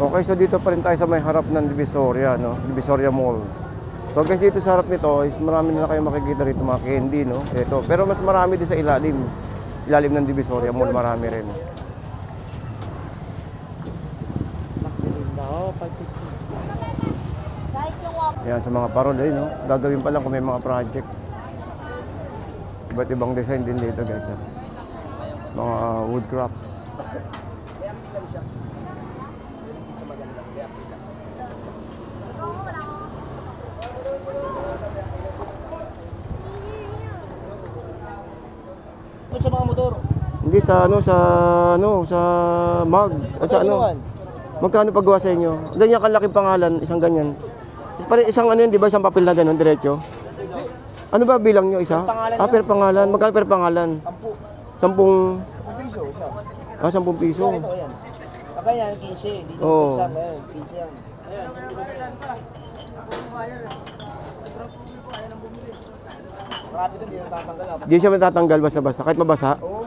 Okay, so dito pa rin tayo sa may harap ng Divisoria, no? Divisoria Mall. So guys, dito sa harap nito is marami na kayo makikita rito mga candy, no? Ito, pero mas marami din sa ilalim. Ilalim ng Divisoria Mall, marami rin. Yan sa mga parol, no? Gagawin pa lang kung may mga project. Iba't ibang design din dito, guys. Mga wood crafts. Sa mga motor? Hindi sa mag. Sa ano? Magkano paggawa sa inyo? Ganyan kalaking pangalan, isang ganyan. Isang ano yun, di ba? Isang papel na gano'n, diretso? Ano ba bilang nyo, isa? Per pangalan. Magkano per pangalan? 10 piso isa. 10 piso. Ito, ayan. Pagka yan, 15. Dito Oo. 15 yan. Ayan. Marami ito, hindi na tatanggal. Di siya matatanggal basta-basta, kahit mabasa. Oo.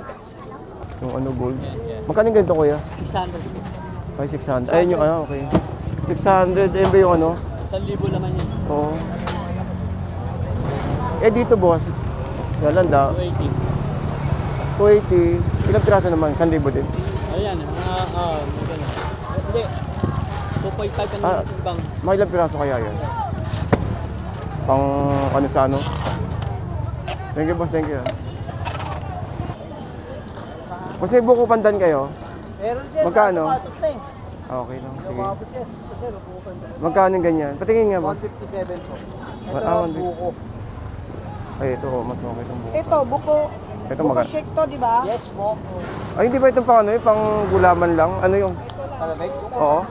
Yung ano, gold. Magkano yung ganito, kuya? 600. Ay, 600. Ayun yung, okay. 600, ayun ba yung ano? 1,000 naman yun. Oo. Eh, dito, boss. Galanda. 280. 280. Ilang piraso naman? 1,000 din. Ayan, hindi. 2.5 Ah. timbang. Mga ilang piraso kaya yan? Pang ano sa ano? Thank you, boss. Thank you. Boss, may buko pandan kayo? Meron siya. Magkano? Okay Okay lang. Sige. Lumabot siya. Kasi lupukan. Magkano yung ganyan? Patingin nga, boss. 157 po. Ito Ah, ang buko. Ay, ito. Mas okay itong buko. Ito, buko. Ito Buko maganda. shake to, di ba? Yes po. Ay, hindi ba itong pang ano? Pang gulaman lang? Ano yung... Palamig? Oo.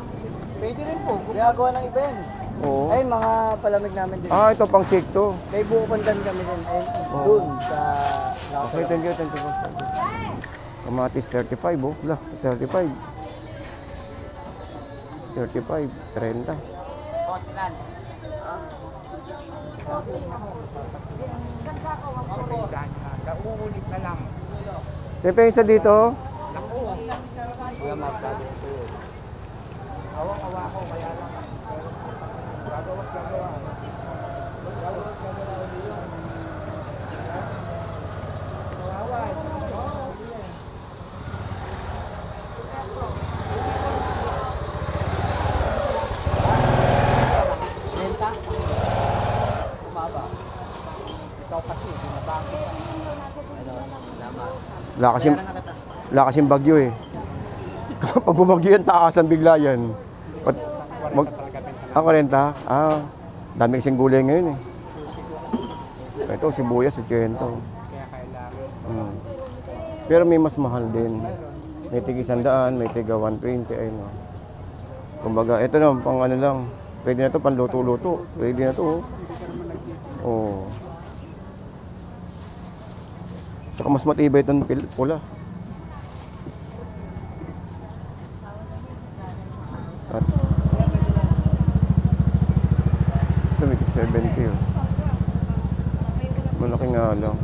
Pwede rin po. Ginagawa ng iba yan. Oo. Ay, mga palamig namin din. Ah, ito pang shake to. May buko pandan kami din. Ayun, Oo. dun sa... Okay, thank you, boss. Thank you. Kamatis 35, oh. Wala, 35. 35, 30. Posilan. Kauulit na lang. Tepe, isa dito. Kuya Mas, bago ito yun. Awang-awa ko, kaya lang. Gagawa. Lenta? Bumaba. Ikaw kasi, binabago. Ano, salamat. Wala kasing bagyo eh. Pag bumagyo yan, taasan bigla yan. Ako rin ta? Dami kasing gulay ngayon eh. Ito, sibuyas, 80. Pero may mas mahal din. May tig 100, may tiga 120. Ayun, oh. Kumbaga, ito na, pang ano lang. Pwede na ito, pang luto-luto. Pwede na ito, oh. Oh. Tsaka mas matibay itong pula. At ito, may tig 70, oh. Malaki nga lang.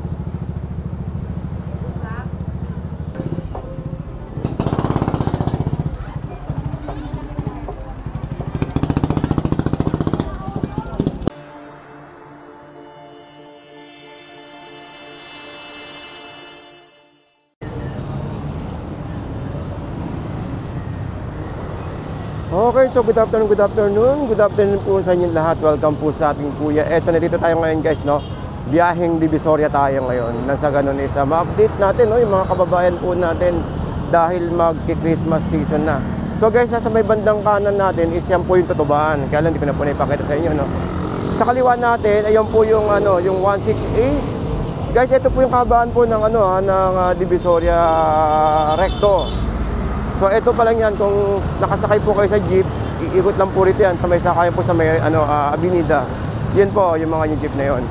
Okay, so good afternoon. Good afternoon po sa inyong lahat. Welcome po sa ating Kuya Ed. So, nandito tayo ngayon, guys, no? Biyaheng Divisoria tayo ngayon. Nang sa ganun is ma-update natin, no? Yung mga kababayan po natin dahil magki-Christmas season na. So, guys, sa may bandang kanan natin is yan po yung Tutubaan. Kaya lang, hindi ko na po naipakita sa inyo, no? Sa kaliwa natin, ayun po yung, yung 16A. Guys, ito po yung kahabaan po ng, ng Divisoria Recto. So ito pa lang yan, kung nakasakay po kayo sa jeep, iikot lang po rito yan sa may sakayan po sa may Avenida. Yan po yung mga jeep na yon.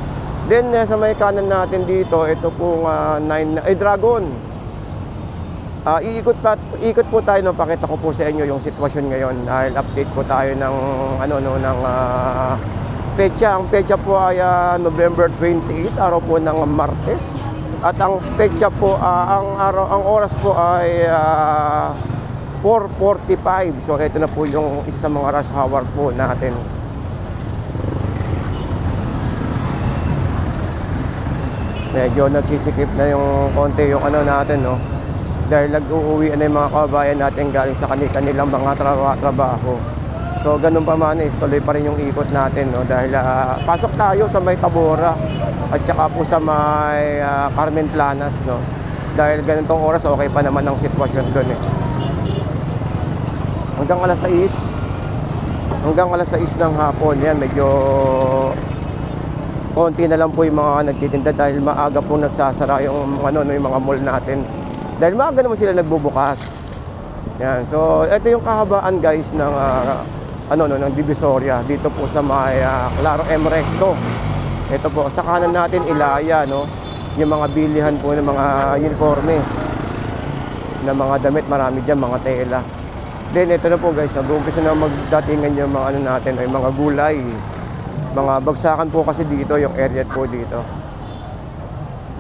Then sa may kanan natin dito, ito pong Dragon. Iikot po tayo, no, pakita ko po sa inyo yung sitwasyon ngayon. Dahil update po tayo ng petsa. Ang petsa po ay November 28, araw po ng Martes. At ang petsa po, ang oras po ay 4:45. So ito na po yung isa sa mga rush hour po natin. Medyo nagsisikip na yung konti yung ano natin, no? Dahil nag-uuwi na yung mga kababayan natin galing sa kanilang mga trabaho. So ganun pa man is tuloy pa rin yung ikot natin, no? Dahil pasok tayo sa may Tabora at saka po sa may Carmen Planas, no? Dahil ganitong oras okay pa naman ang sitwasyon doon eh. Hanggang alas 6 ng hapon yan, medyo konti na lang po yung mga nagtitinda dahil maaga po nagsasara yung yung mga mall natin. Dahil maaga naman sila nagbubukas. Yan. So, ito yung kahabaan guys ng ng Divisoria dito po sa may Claro M Recto. Ito po sa kanan natin Ilaya, no. Yung mga bilihan po ng mga uniforme na mga damit, marami diyan mga tela. Then ito na po guys, nag-uumpisa na magdatingan yung mga natin, yung mga gulay. Mga bagsakan po kasi dito, yung area po dito.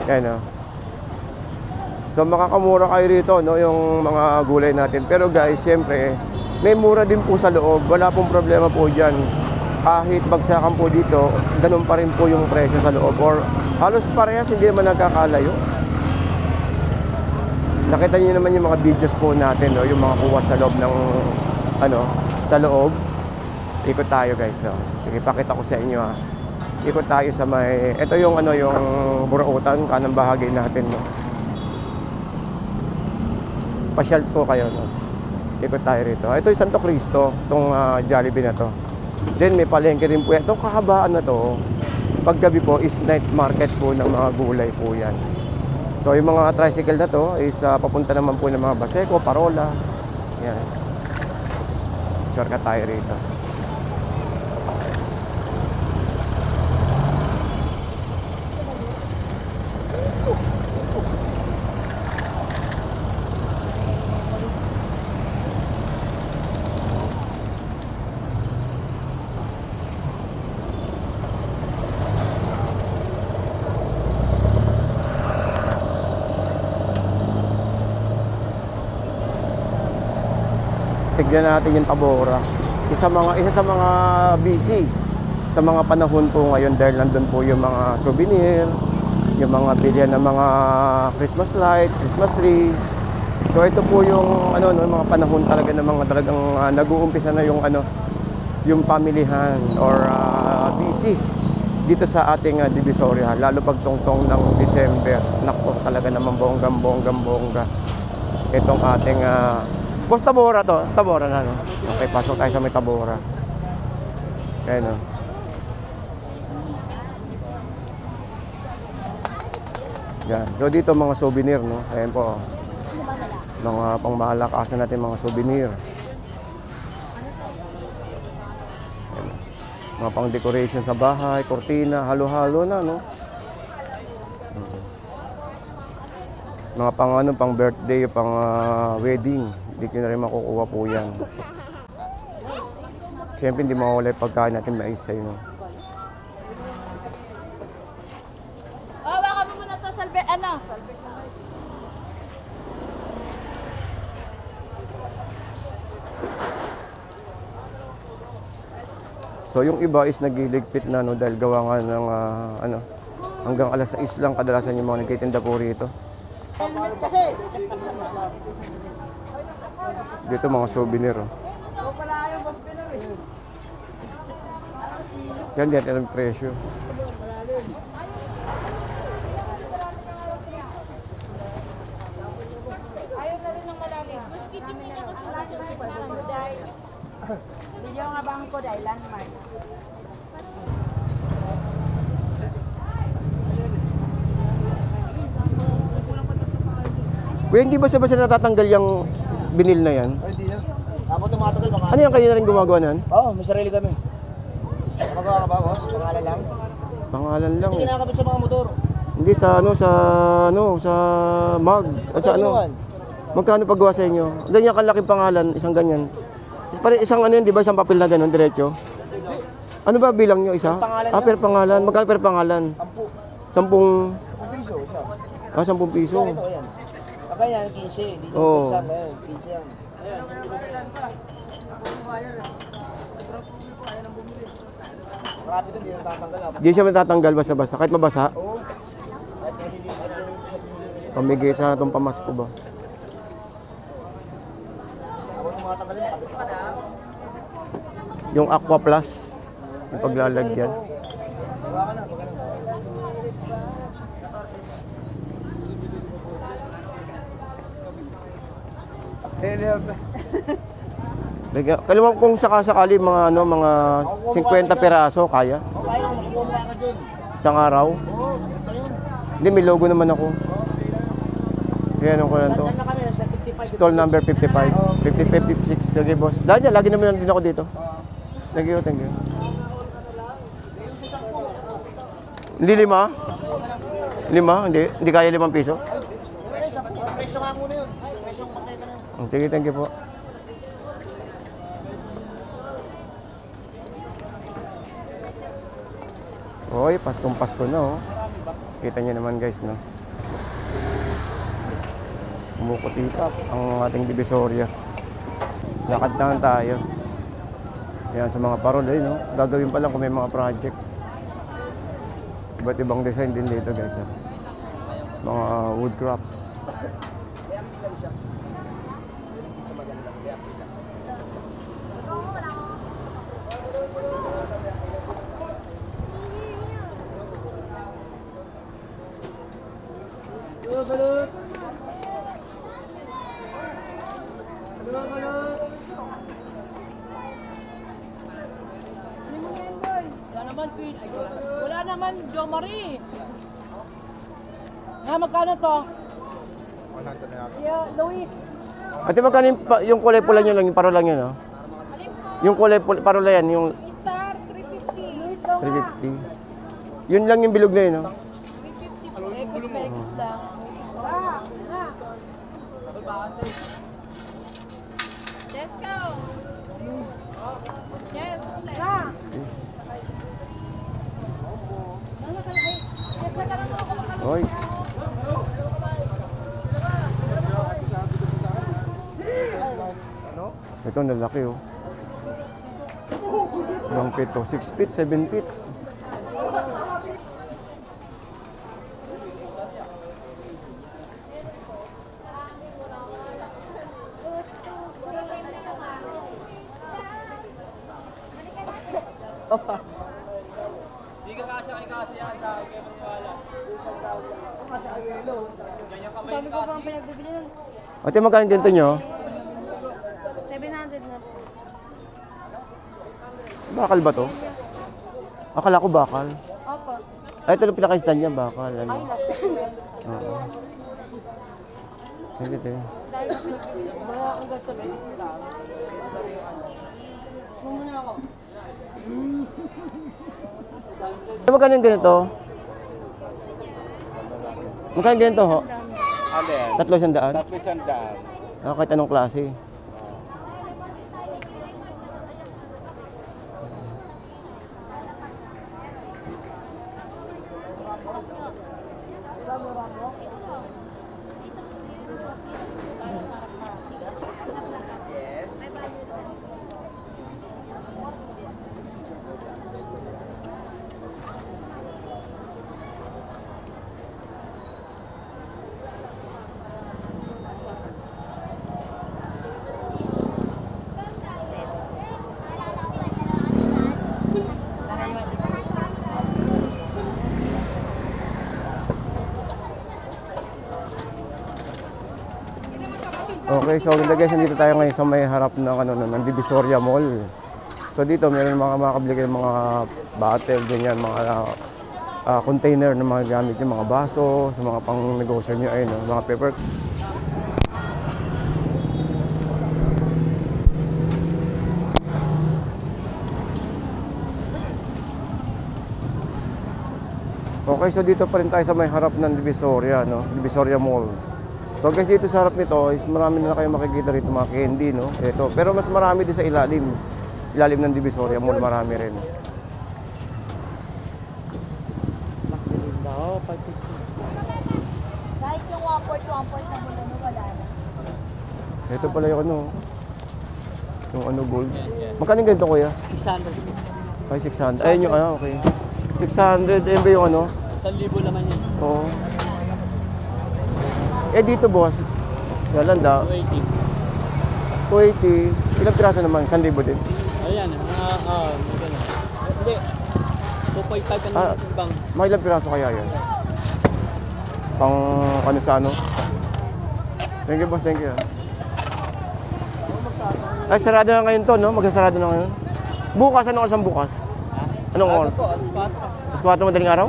Yan, no. So makakamura kayo rito, no, yung mga gulay natin. Pero guys, siyempre, may mura din po sa loob. Wala pong problema po dyan. Kahit bagsakan po dito, ganun pa rin po yung presyo sa loob. Or halos parehas, hindi naman nagkakalayo. Nakita niyo naman yung mga videos po natin, no, yung mga kuha sa loob ng, sa loob. Ikot tayo guys, no. Sige, pakita ko sa inyo, ha. Ikot tayo sa may, ito yung, yung Burautan, kanang bahagi natin, no. Pasyal po kayo, no. Ikot tayo rito. Ito yung Santo Cristo, itong Jollibee na to. Then may palengke rin po yan. Itong kahabaan na to, paggabi po is night market po ng mga gulay po yan. So yung mga tricycle na to is papunta naman po ng mga Baseco, Parola. Yan. Shortcut tayo rito. Tignan natin yung Tabora. Isa sa mga busy sa mga panahon po ngayon dahil nandun po yung mga souvenir, yung mga bilihan ng mga Christmas light, Christmas tree. So ito po yung mga panahon talaga ng mga talagang nag-uumpisa na yung pamilihan or busy dito sa ating Divisoria, lalo pagtungtong ng December. Nako, talaga naman bonggang-bongga itong ating Boss, Tabora to. Tabora na, no? Okay, pasok tayo sa may Tabora. Ayan, no? Yan. So, dito mga souvenir, no? Ayan po. Mga pangmalakasan natin mga souvenir. Ayan. Mga pang-decoration sa bahay, kortina, halo-halo na, no? Mga pang birthday, pang wedding. Hindi ko na rin makukuha po yan. Siyempre hindi mawawala yung pagkain natin mais sa'yo, no? Baka mo muna to, salve, So yung iba is nagiligpit na, no, dahil gawa nga ng hanggang alas 6 lang kadalasan yung mga nagtitinda po rito. Dito mga souvenir, oh. Yan din ang presyo. Ayaw na rin ng malalim. Maski di mo na kasi video nga bang ko dahil landmark. Kuya, hindi ba basta natatanggal yung binil na yan? Ay, hindi na. Ako tumatagal baka. Ano yung kanina rin gumagawa nan? Oo, may sarili kami. Magawa ka ba, boss? Pangalan lang? Pangalan lang. Hindi kinakabit sa mga motor. Hindi sa mag. At sa Magkano paggawa sa inyo? Ganyan kalaking pangalan, isang ganyan. Pare isang yun, di ba? Isang papel na ganun, diretso. Ano ba bilang nyo? Isa? Per pangalan. Magkano per pangalan? 10. 10 piso, isa. 10 piso. Ito, ayan. Pag ganyan, 15. Dito Oo. isa, ngayon, 15 yan. Marami ito, hindi na tatanggal. Di siya matatanggal basta-basta. Kahit mabasa, Oo. Kahit nililiit siya pinili. pamigay sana itong pamasko ba. Ako tumatanggalin, makabit pa na. Yung Aqua Plus, yung paglalagyan. Gawa ka na, pag ganun. Kailangan kung sakasakali mga ano, mga 50 peraso kaya. O kaya, makukuha ka dun. Isang araw. Oo, ito yun. Hindi, may logo naman ako. Kaya ano ko lang to. Diyan na kami, sa 55. Stall number 55. 55, 56. Sige boss. Dahil dyan, lagi naman din ako dito. Thank you, thank you. Hindi 5? 5? Hindi kaya 5 piso? Presyo nga muna yun. Presyo ang pakita na yun. Sige, thank you po. Hoy, Pasko na oh. Kita niyo naman guys, no? Kumukutikap ang ating Divisoria. Lakad lang tayo. Yan sa mga parol, no? Gagawin pa lang kung may mga project. Iba't ibang design din dito guys, ah. Mga wood crafts. Wala naman, Queen. Ay, wala naman, Jo Marie. Magkano to? 100 na ako. Yeah, Louis. Ate, magkano yung kulay pula nyo lang, yung parol lang yun, no? Yung kulay parol yan, yung Star, 350. Louis daw nga. 350. Yun lang yung bilog na yun, no? 350 po. Ecos lang. Ah, na. Let's go. Yes, na. Oys. Ito, nalaki, oh. Ilang feet to? 6 feet, 7 feet. Ang dami ko pang pinagbibili nun. Ate, magkano din to nyo? 700 na po. Bakal ba to? Akala ko bakal. Opo. Ay, ito lang pinaka-stand niya, bakal. Ano? Ay, last time. Oo. Sige, sige. Dahil ko pinagbibili. Magkano yung ganito? Magkano yung ganito, ho? Alin? 300? 300. Ah, kahit anong klase. Okay, so ganda guys, nandito tayo ngayon sa may harap ng, ng Divisoria Mall. So dito meron mga makakabili kayong mga bottle, ganyan, mga container ng mga gamit yung mga baso, sa mga pang negosyo nyo, ayun, mga paper. Okay, so dito pa rin tayo sa may harap ng Divisoria, no? Divisoria Mall. So guys, dito sa harap nito is marami na kayo makikita rito mga candy, no? Ito, pero mas marami din sa ilalim. Ilalim ng Divisoria Mall, marami rin. Kahit yung 1 port na muna, wala. Ito pala yung ano. Yung ano gold. Magkano yung ganito kuya? 600. Ay, 600. Ayun yung ano, okay. 600. Ayun ba yung ano? 1,000 naman yun. Oo. Eh dito boss. Galanda. 280. 280. Ilang piraso naman? 1,000 din. Ayan, maganda. Hindi. 2.5 Ah. ang bang. Mga ilang piraso kaya yan? Pang ano sa ano? Thank you boss, thank you. Ay, sarado na ngayon to, no? Magsasarado na ngayon. Bukas, anong oras ang bukas? Anong oras? Po, Mas 4 madaling araw?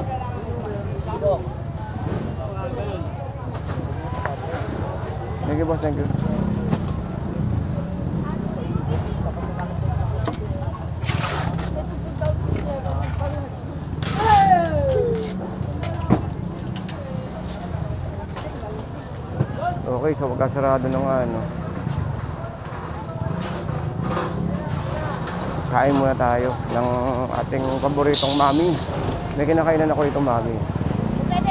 Thank you boss, thank you. Okay, so magkasarado na nga, ano. Kain muna tayo ng ating paboritong mami. May kinakainan ako itong mami.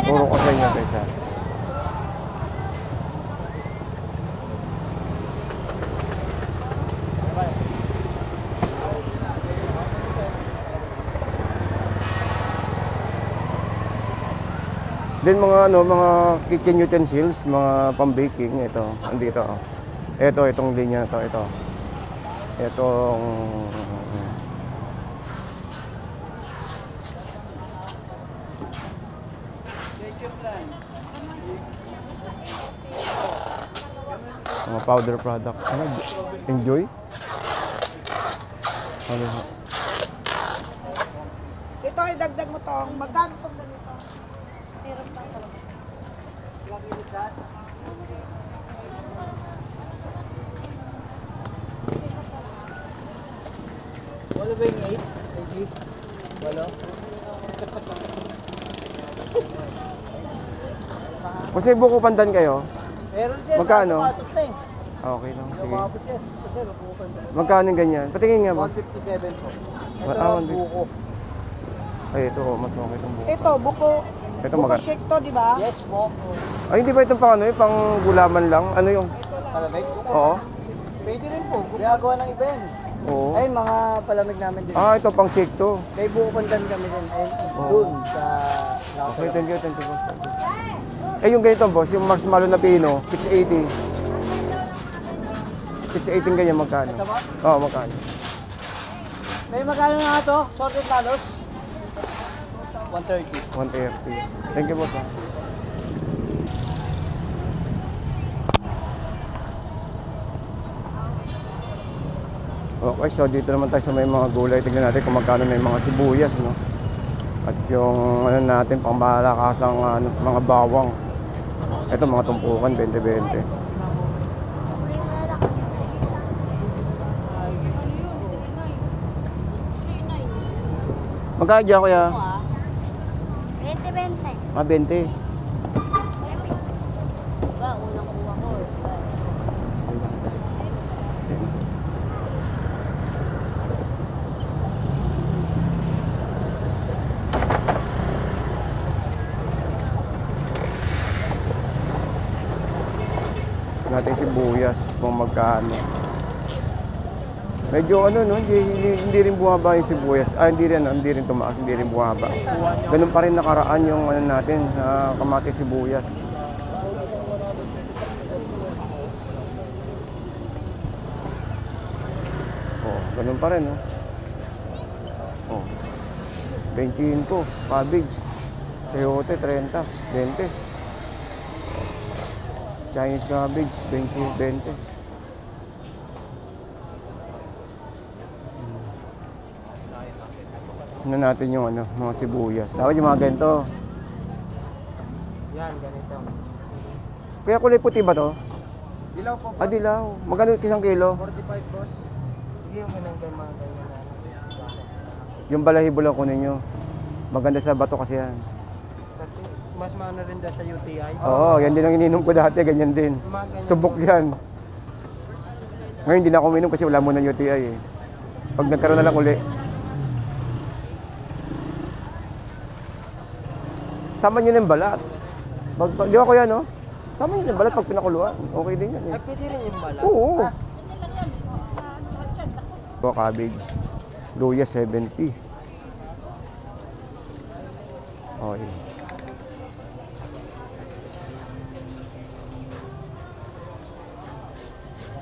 Turo ko sa inyo guys ha. Then mga ano, mga kitchen utensils, mga pang-baking, ito, andito. Ito, itong linya na to, ito. Itong mga powder products. Ano? Enjoy? Ano? Ito, idagdag mo to. Magkano itong ganito? Wala ba yung 8? 8? Wala? Mas may buko pandan kayo? Meron siya. Magkano? Nakapatok na eh. Okay lang, sige. Nakapapot siya. Kasi nabukan ba? Magkano yung ganyan? Patingin nga boss. 157 po. Ito Ah, ang 150. buko. Ay, ito, mas okay itong buko. Ito, buko. Ito Buko maganda. shake to, di ba? Yes po. Ay, hindi ba itong pang ano, pang gulaman lang? Ano yung... Palamig? Oo. Pwede rin po. Ginagawa ng iba yan. Oo. Ay, mga palamig namin din. Ah, ito pang shake to. May buko pandan kami din. Ayun, Oo. dun sa... Okay, thank you boss. Thank you. Eh, yung ganito boss, yung marshmallow na pino, 680. 680 ganyan, magkano? Ito ba? Oo, magkano? May magkano na ito? Sorted lalos? 130. 130. Thank you boss. Ah. Okay, so dito naman tayo sa may mga gulay. Tignan natin kung magkano may mga sibuyas, no? At yung ano natin, pang malakasang ano, mga bawang. Ito mga tumpukan, 20-20. Magkano dyan kuya? 20-20. Ah, 20. Ba, unang kuha ko. Natin sibuyas kung magkano. Medyo ano no, hindi rin bumaba yung sibuyas. Ah, hindi rin tumaas, hindi rin bumaba. Ganun pa rin nakaraan yung ano natin, kamatis sibuyas. Oh, ganun pa rin no. Oh. 25, cabbage. Sayote 30, 20. Chinese cabbage, 20. Ano natin yung ano, mga sibuyas. Dapat yung mga ganito. Yan, ganito. Kaya kulay puti ba to? Dilaw po. Ah, dilaw. Magkano isang kilo? 45 boss. Sige, yung ganang mga ganyan na. Yung balahibo lang kunin nyo. Maganda sa bato kasi yan. Kasi mas maano rin dahil sa UTI. Oo, yan din ang ininom ko dati, ganyan din. Mga ganyan Subok yan. Ngayon hindi na ako uminom kasi wala mo ng UTI eh. Pag nagkaroon na lang uli. Sama nyo na yung balat. Di ba kuya no? Sama yun yung balat pag pinakuluan. Okay din yan Ay, eh. pwede rin yung balat. Oo. Ganyan lang yan. Chan, ako. Ito, cabbage. Luya, 70. Okay.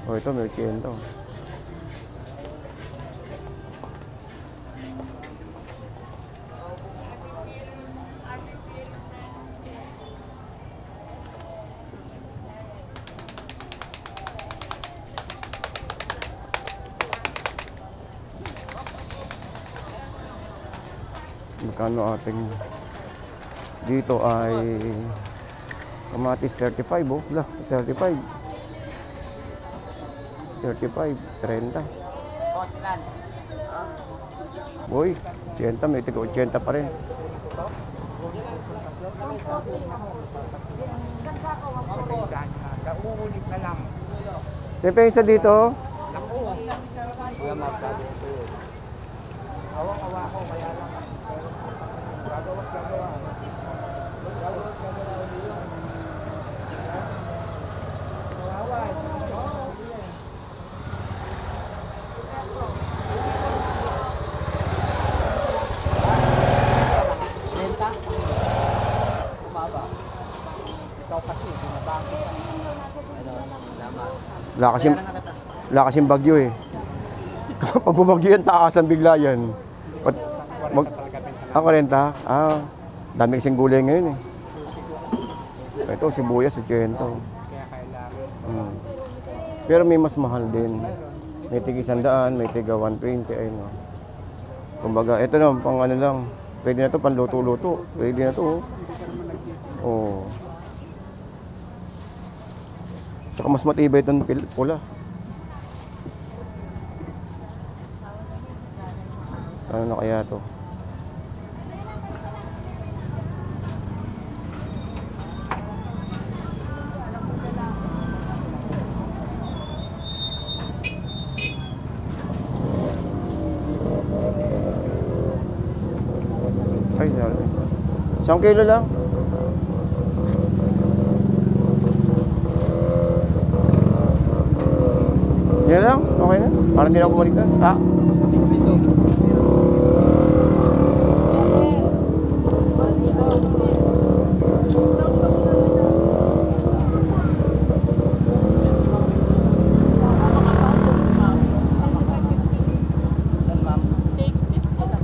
Oh, ito, may 80. Magkano ating dito ay kamatis 35 oh. Wala, 35. 35, 30. Posilan. Boy, 80, may tiga 80 pa rin. Nauulit na lang. Depensa dito. Kuya, masyado ito yun. Awang-awa ko, kaya lang. Gagawa. Renta? Bumaba. Ikaw kasi, binabango ka. Laman. Wala kasing bagyo eh. Kapag bumagyo yan, taasan bigla yan. Mag, 40? Dami kasing gulay ngayon eh. Ito, sibuyas, 80. Kaya kailangan. Pero may mas mahal din. May tiga 100, may tiga 120, ayun o. Kumbaga, ito na, pang ano lang. Pwede na to, pang luto-luto. Pwede na to. Oh. Tsaka mas matibay itong pula. Ano na kaya to? Ay, sorry. 1 kilo lang. Yan lang? Okay na? Parang hindi na ako bumalik na. 62. Take 50 lang.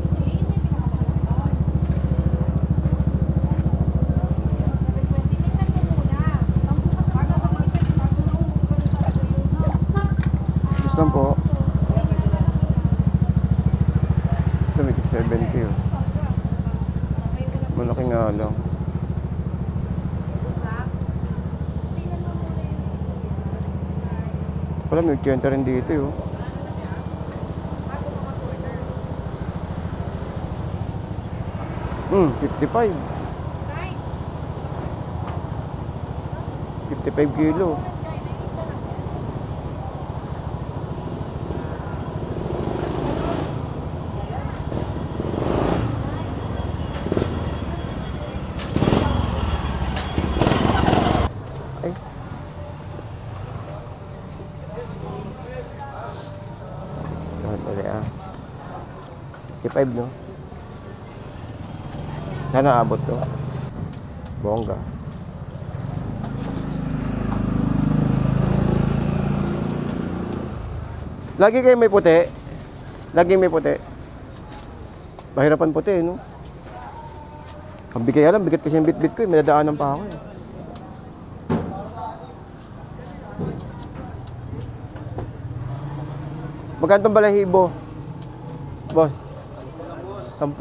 Gusto lang po. Lumitig 70 oh. Malaki nga lang. Wala, may 80 rin dito oh. Hmm, 55. 55 kilo. Ay. Dali ah. 55 no? Sana abot to. Bongga. Lagi kayo may puti. Lagi may puti. Mahirapan puti, no? Ang bigay alam, bigat kasi yung bit-bit ko, may nadaanan pa ako eh. Magkano itong balahibo? Boss? 10.